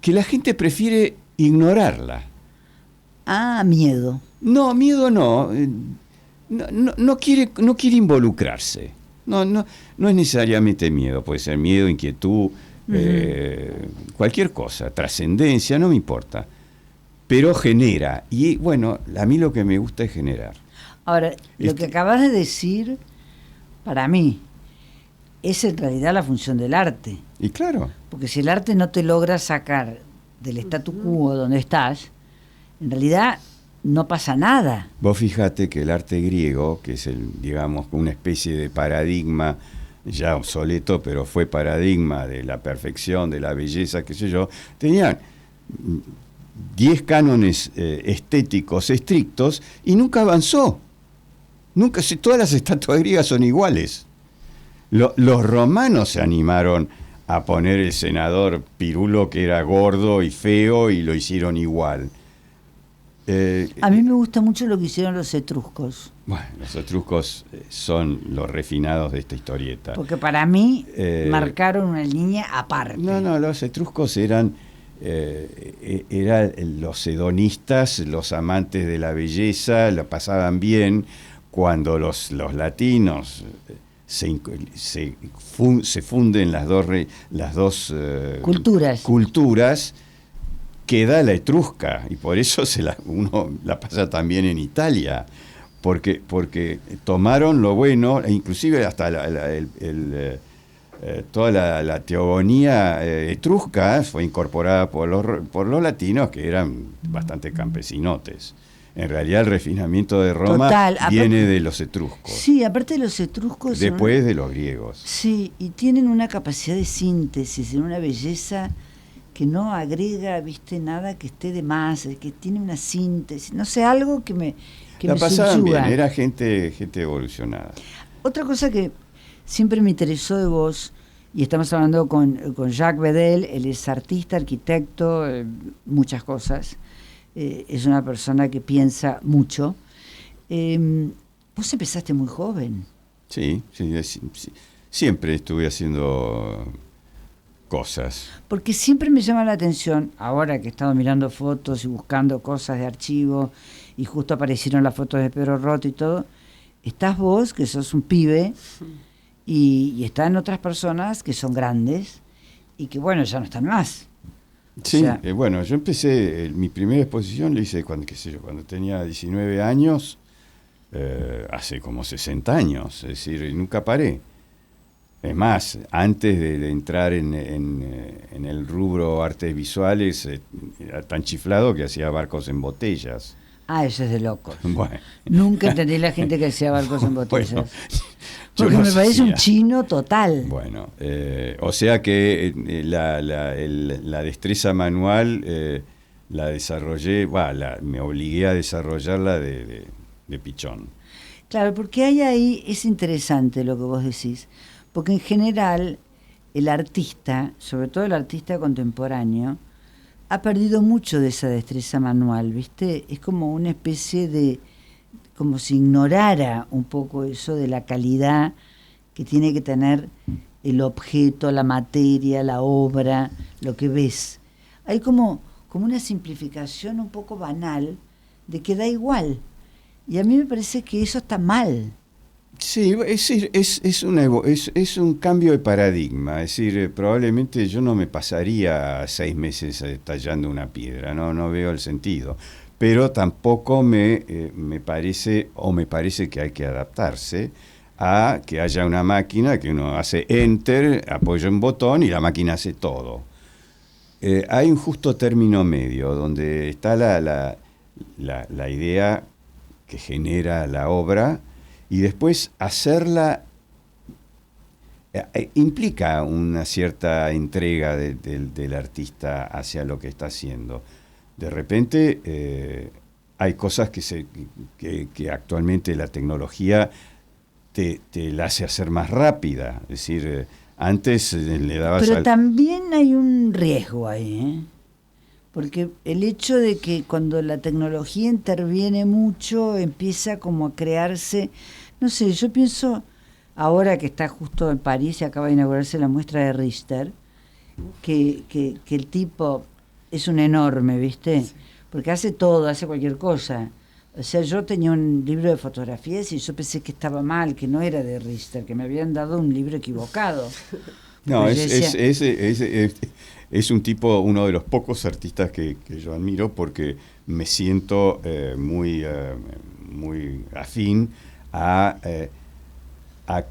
que la gente prefiere ignorarla. Miedo. No, miedo no. No quiere involucrarse. No es necesariamente miedo, puede ser miedo, inquietud, cualquier cosa, trascendencia, no me importa. Pero genera. Y bueno, a mí lo que me gusta es generar. Ahora, lo que acabas de decir, para mí, es en realidad la función del arte. Y claro. Porque si el arte no te logra sacar del statu quo donde estás, en realidad no pasa nada. Vos fijate que el arte griego, que es digamos, una especie de paradigma ya obsoleto, pero fue paradigma de la perfección, de la belleza, qué sé yo, tenían 10 cánones estéticos estrictos y nunca avanzó. Todas las estatuas griegas son iguales. Los romanos se animaron a poner el senador Pirulo, que era gordo y feo, y lo hicieron igual. A mí me gusta mucho lo que hicieron los etruscos. Bueno, los etruscos son los refinados de esta historieta. Porque para mí marcaron una línea aparte. No, los etruscos eran los hedonistas, los amantes de la belleza, lo pasaban bien. Cuando los latinos se funden las dos culturas, queda la etrusca, y por eso uno la pasa también en Italia, porque tomaron lo bueno, e inclusive hasta toda la teogonía etrusca fue incorporada por los latinos, que eran bastante campesinotes. En realidad el refinamiento de Roma viene de los etruscos. Sí, aparte de los etruscos. Después de los griegos. Sí, y tienen una capacidad de síntesis, en una belleza que no agrega, nada que esté de más, que tiene una síntesis, no sé, algo que me pasaban bien, subyuga. era gente evolucionada. Otra cosa que siempre me interesó de vos Y estamos hablando con Jacques Bedel. Él es artista, arquitecto, muchas cosas. Es una persona que piensa mucho. Vos empezaste muy joven. Sí, siempre estuve haciendo cosas. Porque siempre me llama la atención, ahora que he estado mirando fotos y buscando cosas de archivo, y justo aparecieron las fotos de Pedro Roth y todo, estás vos, que sos un pibe, y están otras personas que son grandes, y que bueno, ya no están más. Sí, O sea, bueno, yo empecé, mi primera exposición la hice cuando tenía 19 años, hace como 60 años, es decir, nunca paré. Es más, antes de entrar en el rubro artes visuales, era tan chiflado que hacía barcos en botellas. eso es de locos. Bueno. Nunca entendí la gente que hacía barcos en botellas. Bueno, porque yo me no parece hacía. un chino total. Bueno, o sea que la destreza manual la desarrollé, me obligué a desarrollarla de pichón. Claro, porque hay ahí, es interesante lo que vos decís, porque en general el artista, sobre todo el artista contemporáneo, ha perdido mucho de esa destreza manual, ¿viste? Es como una especie de, como si ignorara un poco eso de la calidad que tiene que tener el objeto, la materia, la obra, lo que ves. Hay como una simplificación un poco banal de que da igual. Y a mí me parece que eso está mal. Sí, es un cambio de paradigma. Es decir, probablemente yo no me pasaría 6 meses tallando una piedra, no veo el sentido. Pero tampoco me parece que hay que adaptarse a que haya una máquina que uno hace enter, apoya un botón y la máquina hace todo. Hay un justo término medio donde está la idea que genera la obra, y después hacerla implica una cierta entrega del artista hacia lo que está haciendo. De repente hay cosas que actualmente la tecnología te la hace hacer más rápida. Es decir, antes le dabas... Pero también hay un riesgo ahí, ¿eh? Porque el hecho de que cuando la tecnología interviene mucho, empieza como a crearse, no sé, yo pienso, ahora que está justo en París y acaba de inaugurarse la muestra de Richter, que el tipo es un enorme, ¿viste? Porque hace todo, hace cualquier cosa. O sea, yo tenía un libro de fotografías y yo pensé que estaba mal, que no era de Richter, que me habían dado un libro equivocado. No, Porque yo decía, es un tipo, uno de los pocos artistas que yo admiro, porque me siento muy afín a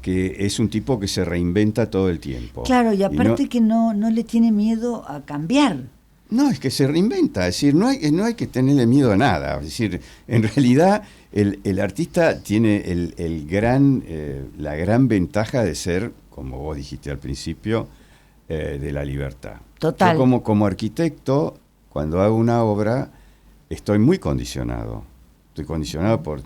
que es un tipo que se reinventa todo el tiempo. claro, y aparte que no le tiene miedo a cambiar. No, es que se reinventa, es decir, no hay que tenerle miedo a nada. Es decir, en realidad el artista tiene la gran ventaja de ser, como vos dijiste al principio, de la libertad. Total. Yo como arquitecto, cuando hago una obra, estoy muy condicionado. Estoy condicionado por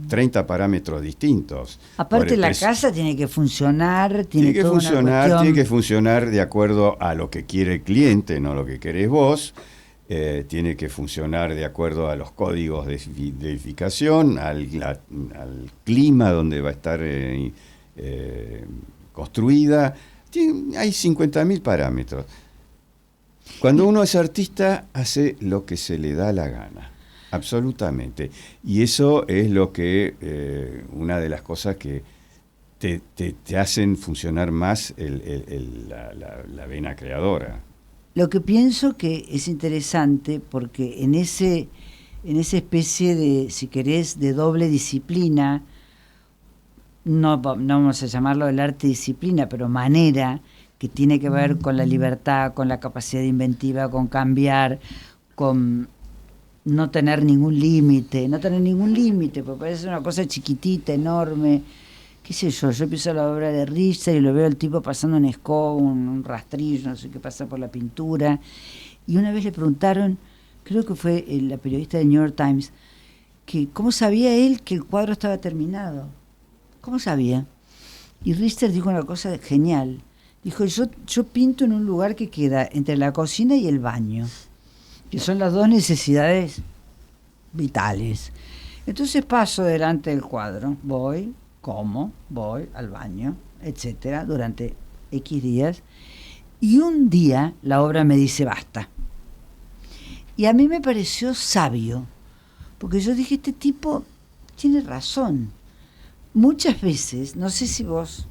30 parámetros distintos. Aparte la casa tiene que funcionar, tiene que toda una funcionar, cuestión. tiene que funcionar de acuerdo a lo que quiere el cliente, no lo que querés vos. Tiene que funcionar de acuerdo a los códigos de edificación, al clima donde va a estar construida. Hay 50.000 parámetros. Cuando uno es artista, hace lo que se le da la gana, absolutamente. Y eso es lo que, una de las cosas que te hacen funcionar más la vena creadora. Lo que pienso que es interesante, porque en esa especie de, si querés, de doble disciplina, no vamos a llamarlo el arte disciplina, pero manera, que tiene que ver con la libertad, con la capacidad inventiva, con cambiar, con no tener ningún límite, porque parece una cosa chiquitita, enorme, qué sé yo pienso la obra de Richter y lo veo el tipo pasando un escoba, un rastrillo, no sé qué pasa por la pintura, y una vez le preguntaron, creo que fue la periodista del New York Times, que cómo sabía él que el cuadro estaba terminado. ¿Cómo sabía? Y Richter dijo una cosa genial. Dijo, yo pinto en un lugar que queda entre la cocina y el baño, que son las dos necesidades vitales. Entonces paso delante del cuadro, voy, como, voy al baño, etcétera, durante X días, y un día la obra me dice basta. Y a mí me pareció sabio, porque yo dije, este tipo tiene razón. Muchas veces, no sé si vos,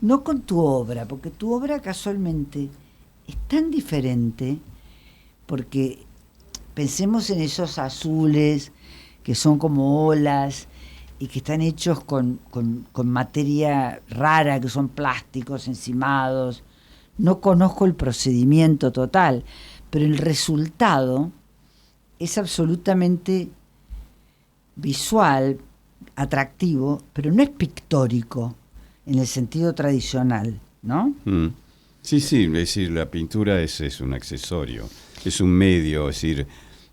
no con tu obra, porque tu obra casualmente es tan diferente, porque pensemos en esos azules que son como olas y que están hechos con materia rara, que son plásticos encimados. No conozco el procedimiento total, pero el resultado es absolutamente visual, atractivo, pero no es pictórico en el sentido tradicional, ¿no? Sí, es decir, la pintura es un accesorio, es un medio, es decir,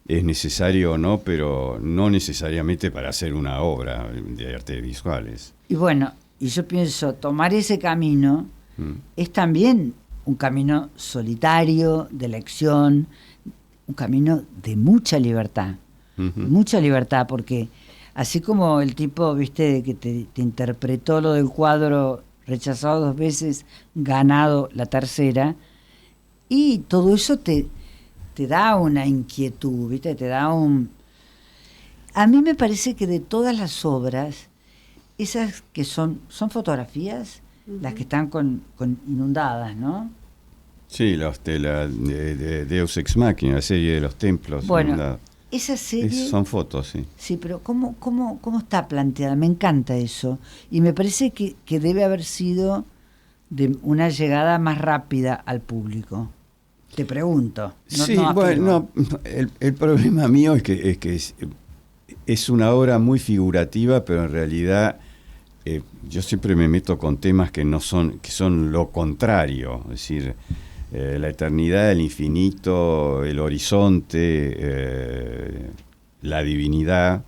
es necesario o no, pero no necesariamente para hacer una obra de artes visuales. Y bueno, y yo pienso, tomar ese camino es también un camino solitario, de elección, un camino de mucha libertad, porque así como el tipo, viste, que te interpretó lo del cuadro, rechazado 2 veces, ganado la tercera, y todo eso te da una inquietud, viste, te da un... A mí me parece que de todas las obras, esas que son fotografías, las que están con inundadas, ¿no? Sí, de Deus Ex Machina, la serie de los templos. Bueno, esa serie... son fotos, sí. Sí, pero ¿cómo está planteada? Me encanta eso. Y me parece que debe haber sido de una llegada más rápida al público. Te pregunto. Sí, bueno, el problema mío es que es una obra muy figurativa, pero en realidad yo siempre me meto con temas que son lo contrario, es decir, la eternidad, el infinito, el horizonte, la divinidad,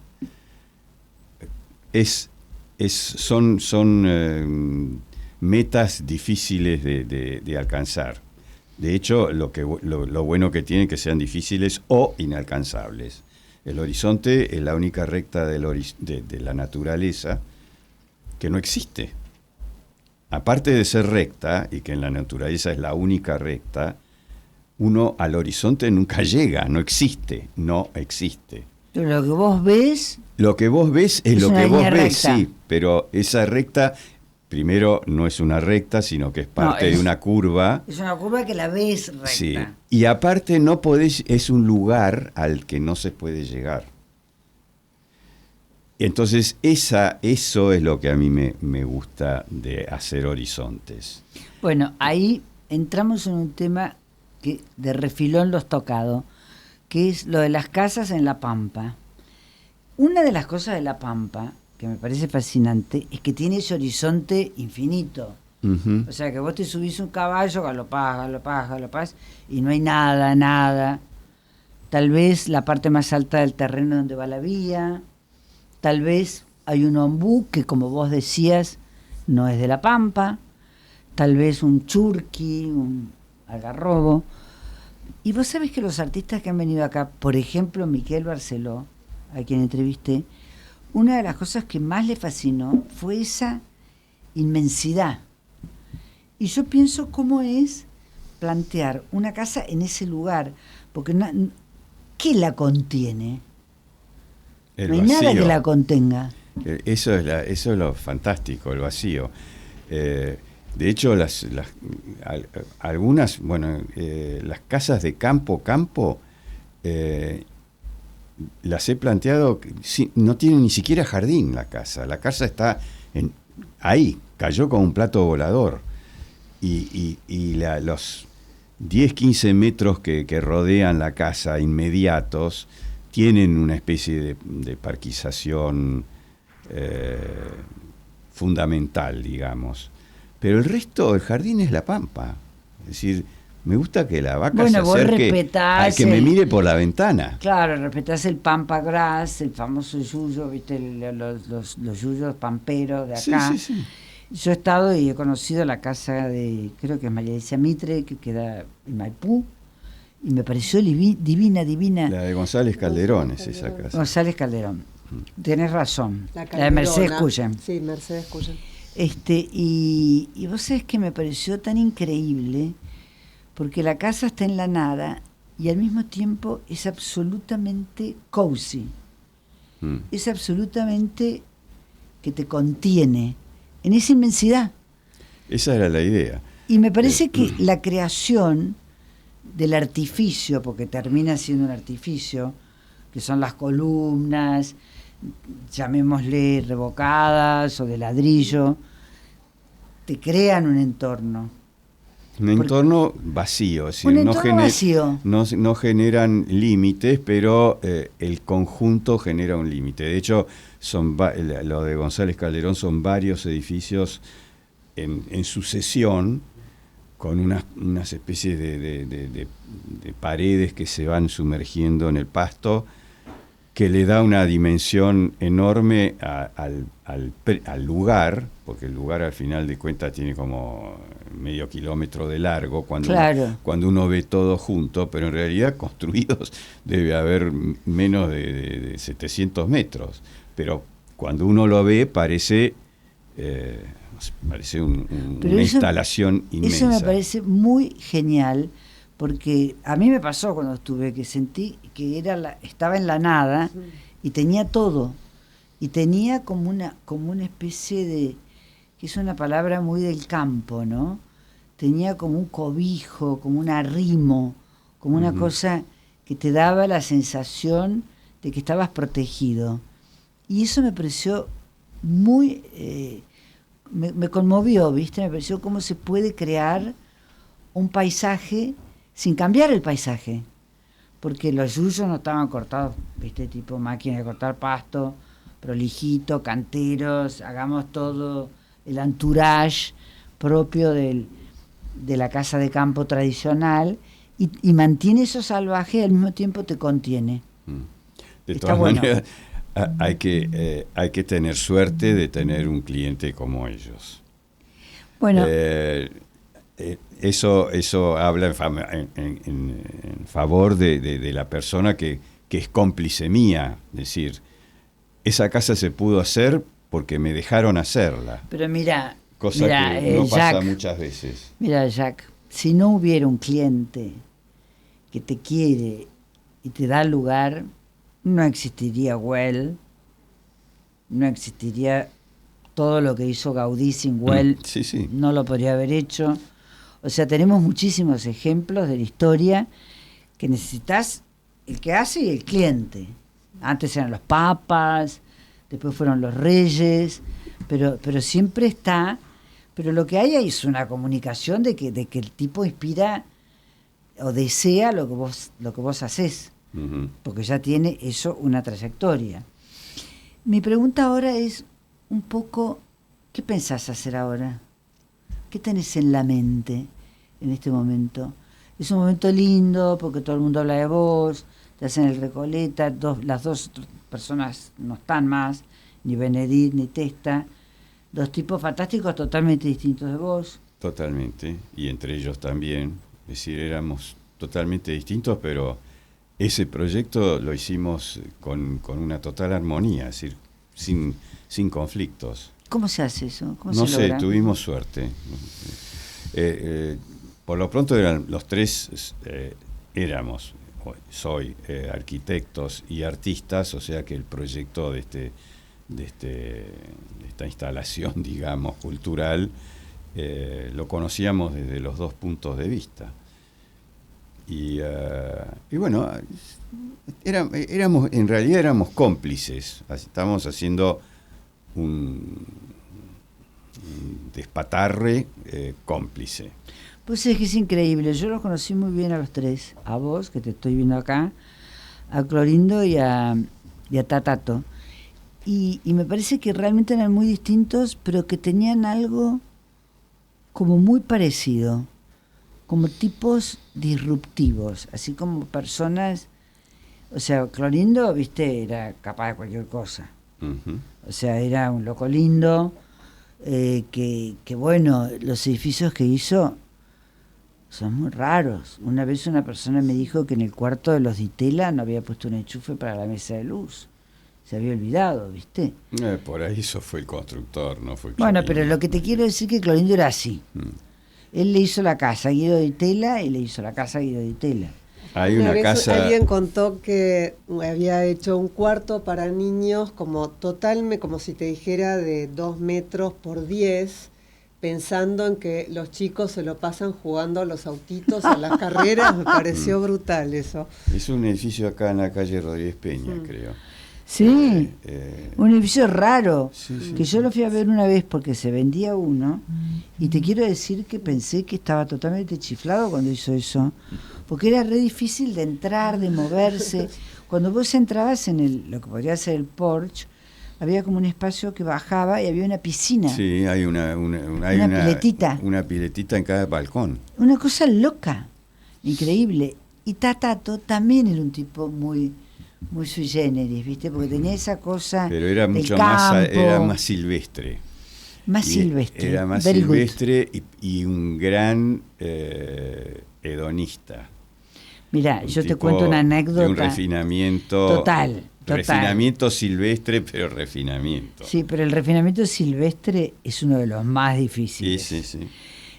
son metas difíciles de alcanzar. De hecho, lo bueno que tienen que sean difíciles o inalcanzables. El horizonte es la única recta de la naturaleza que no existe. Aparte de ser recta, y que en la naturaleza es la única recta, uno al horizonte nunca llega, no existe. Pero lo que vos ves... Lo que vos ves es lo que vos ves, recta. sí, pero esa recta... Primero, no es una recta, sino que es parte de una curva. Es una curva que la ves recta. Sí. Y aparte no podés, es un lugar al que no se puede llegar. Entonces, eso es lo que a mí me gusta de hacer horizontes. Bueno, ahí entramos en un tema que de refilón lo has tocado, que es lo de las casas en La Pampa. Una de las cosas de La Pampa que me parece fascinante, es que tiene ese horizonte infinito. Uh-huh. O sea, que vos te subís un caballo, galopás, y no hay nada. Tal vez la parte más alta del terreno donde va la vía, tal vez hay un ombú que, como vos decías, no es de La Pampa, tal vez un churqui, un algarrobo. Y vos sabés que los artistas que han venido acá, por ejemplo, Miquel Barceló, a quien entrevisté, una de las cosas que más le fascinó fue esa inmensidad. Y yo pienso cómo es plantear una casa en ese lugar, porque ¿qué la contiene? No hay nada que la contenga. Eso es lo fantástico, el vacío. De hecho, algunas, las casas de campo, las he planteado, no tiene ni siquiera jardín la casa. La casa está ahí, cayó con un plato volador. Y los 10, 15 metros que rodean la casa inmediatos tienen una especie de parquización fundamental, digamos. Pero el resto, el jardín es La Pampa. Es decir, me gusta que la vaca se acerque al que me mire por la ventana. Claro, respetás el pampa grass, el famoso yuyo, viste, los yuyos pamperos de acá. Sí. Yo he estado y he conocido la casa de, creo que es María Alicia Mitre, que queda en Maipú, y me pareció divina. La de González Calderón es esa casa. González Calderón. Tenés razón. La La de Mercedes Calderona. Cuyen. Sí, Mercedes Cuyen. Y vos sabés que me pareció tan increíble, porque la casa está en la nada y al mismo tiempo es absolutamente cozy. Es absolutamente que te contiene en esa inmensidad. Esa era la idea. Y me parece que la creación del artificio, porque termina siendo un artificio, que son las columnas, llamémosle revocadas o de ladrillo, te crean un entorno. Un entorno vacío, es decir, Un entorno vacío. No generan límites, pero el conjunto genera un límite. De hecho, lo de González Calderón son varios edificios en sucesión, con unas especies de paredes que se van sumergiendo en el pasto, que le da una dimensión enorme al lugar, porque el lugar al final de cuentas tiene como medio kilómetro de largo cuando uno ve todo junto, pero en realidad construidos debe haber menos de 700 metros, pero cuando uno lo ve parece una instalación inmensa. Eso me parece muy genial, porque a mí me pasó cuando estuve, que sentí que estaba en la nada y tenía todo, y tenía como una especie de, que es una palabra muy del campo, ¿no? Tenía como un cobijo, como un arrimo, como una cosa que te daba la sensación de que estabas protegido. Y eso me pareció muy, me conmovió, ¿viste? Me pareció cómo se puede crear un paisaje sin cambiar el paisaje, porque los yuyos no estaban cortados, ¿viste? Tipo máquina de cortar pasto, prolijito, canteros, hagamos todo el entourage propio de la casa de campo tradicional, y mantiene eso salvaje y al mismo tiempo te contiene. De Está todas bueno. maneras, hay que tener suerte de tener un cliente como ellos. Bueno, eso habla en favor de la persona que es cómplice mía. Es decir, esa casa se pudo hacer porque me dejaron hacerla. pero mira, Cosa que no pasa muchas veces. Mira, Jack, si no hubiera un cliente que te quiere y te da lugar, no existiría Güell, no existiría todo lo que hizo Gaudí sin Güell, Sí. no lo podría haber hecho. O sea, tenemos muchísimos ejemplos de la historia que necesitas el que hace y el cliente. Antes eran los papas, después fueron los reyes, pero siempre está. Pero lo que hay ahí es una comunicación de que el tipo inspira o desea lo que vos hacés, porque ya tiene eso una trayectoria. Mi pregunta ahora es un poco, ¿qué pensás hacer ahora? ¿Qué tenés en la mente en este momento? Es un momento lindo porque todo el mundo habla de vos, te hacen el Recoleta, las dos personas no están más, ni Benedit ni Testa, dos tipos fantásticos totalmente distintos de vos. Totalmente, y entre ellos también. Es decir, éramos totalmente distintos, pero ese proyecto lo hicimos con una total armonía, es decir, sin conflictos. ¿Cómo se hace eso? ¿Cómo No se sé, logra? tuvimos suerte. Por lo pronto eran los tres, soy arquitectos y artistas, o sea que el proyecto de esta instalación, digamos, cultural, lo conocíamos desde los dos puntos de vista. Y bueno, en realidad éramos cómplices, estábamos haciendo un despatarre cómplice. Pues es que es increíble, yo los conocí muy bien a los tres, a vos, que te estoy viendo acá, a Clorindo y a Tatato. Y me parece que realmente eran muy distintos, pero que tenían algo como muy parecido, como tipos disruptivos, así como personas, o sea, Clorindo, viste, era capaz de cualquier cosa. Uh-huh. O sea, era un loco lindo, que bueno, los edificios que hizo son muy raros. Una vez una persona me dijo que en el cuarto de los Di Tella no había puesto un enchufe para la mesa de luz. Se había olvidado, ¿viste? Por ahí eso fue el constructor, no fue Bueno, Clorindo. pero lo que te quiero decir que Clorindo era así. Él le hizo la casa a Guido Di Tella y le hizo la casa a Guido Di Tella. Hay Una una vez casa... alguien contó que había hecho un cuarto para niños como como si te dijera de 2 metros por 10, pensando en que los chicos se lo pasan jugando a los autitos, a las carreras. Me pareció brutal eso. Es un edificio acá en la calle Rodríguez Peña, creo. Sí, un edificio raro, Sí. que yo lo fui a ver una vez porque se vendía uno, y te quiero decir que pensé que estaba totalmente chiflado cuando hizo eso, porque era re difícil de entrar, de moverse. Cuando vos entrabas en lo que podría ser el porche, había como un espacio que bajaba y había una piscina. Sí, hay una piletita. Una piletita en cada balcón. Una cosa loca, increíble. Y Tatato también era un tipo muy sui generis, ¿viste? Porque tenía esa cosa Pero era del mucho campo, más silvestre. más Y silvestre. Era más Very good. silvestre y un gran hedonista. Mirá, Un yo te tipo cuento una anécdota. de un refinamiento. Total. Refinamiento silvestre, pero refinamiento. Sí, pero el refinamiento silvestre es uno de los más Sí, difíciles. sí.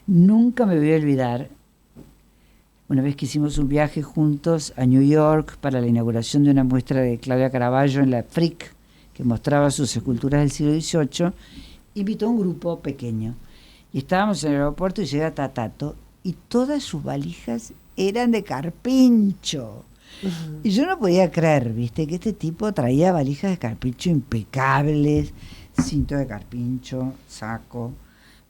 Nunca me voy a olvidar, una vez que hicimos un viaje juntos a New York para la inauguración de una muestra de Claudia Caravaggio en la Frick, que mostraba sus esculturas del siglo XVIII, invitó a un grupo pequeño. Y estábamos en el aeropuerto y llega Tatato, y todas sus valijas eran de carpincho. Y yo no podía creer, ¿viste? Que este tipo traía valijas de carpincho impecables, cinto de carpincho, saco.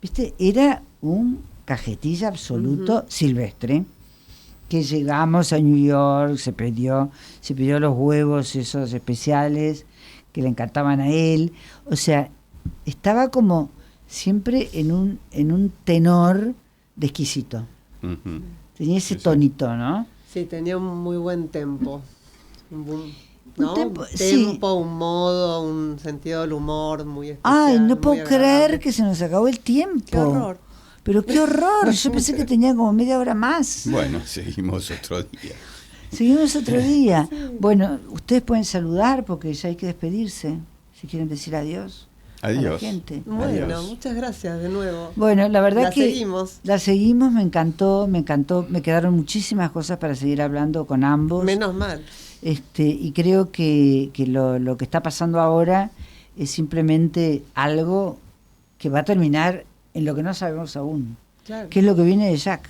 ¿Viste? Era un cajetilla absoluto silvestre. Que llegamos a New York, se pidió los huevos esos especiales que le encantaban a él. O sea, estaba como siempre en un tenor de exquisito. Ujú. Tenía ese Sí, sí. tonito, ¿no? Sí, tenía un muy buen tempo. Un tempo, Un sí. tempo, un modo, un sentido del humor muy especial. Ay, no muy puedo agradable. creer que se nos acabó el tiempo. Qué horror. Pero qué horror. Yo pensé que tenía como media hora más. Bueno, seguimos otro día. Seguimos otro día. Bueno, ustedes pueden saludar porque ya hay que despedirse. Si quieren decir adiós a la Adiós. gente. Bueno, Adiós. muchas gracias de nuevo. Bueno, la verdad La que seguimos. la seguimos, me encantó. Me quedaron muchísimas cosas para seguir hablando con ambos. Menos mal. Y creo que lo que está pasando ahora es simplemente algo que va a terminar en lo que no sabemos aún, Claro. que es lo que viene de Jack,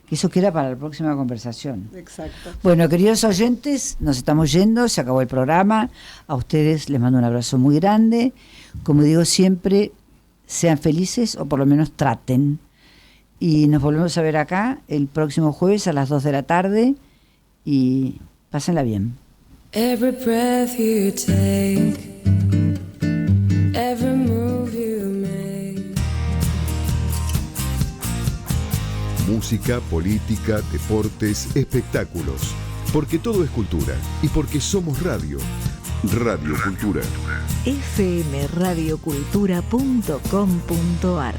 que eso queda para la próxima conversación. Exacto. Bueno, queridos oyentes, nos estamos yendo, se acabó el programa, a ustedes les mando un abrazo muy grande, como digo siempre, sean felices o por lo menos traten, y nos volvemos a ver acá el próximo jueves a las 2 de la tarde y pásenla bien. Every breath you take, every move you make. Música, política, deportes, espectáculos. Porque todo es cultura y porque somos radio. Radio Cultura. fmradiocultura.com.ar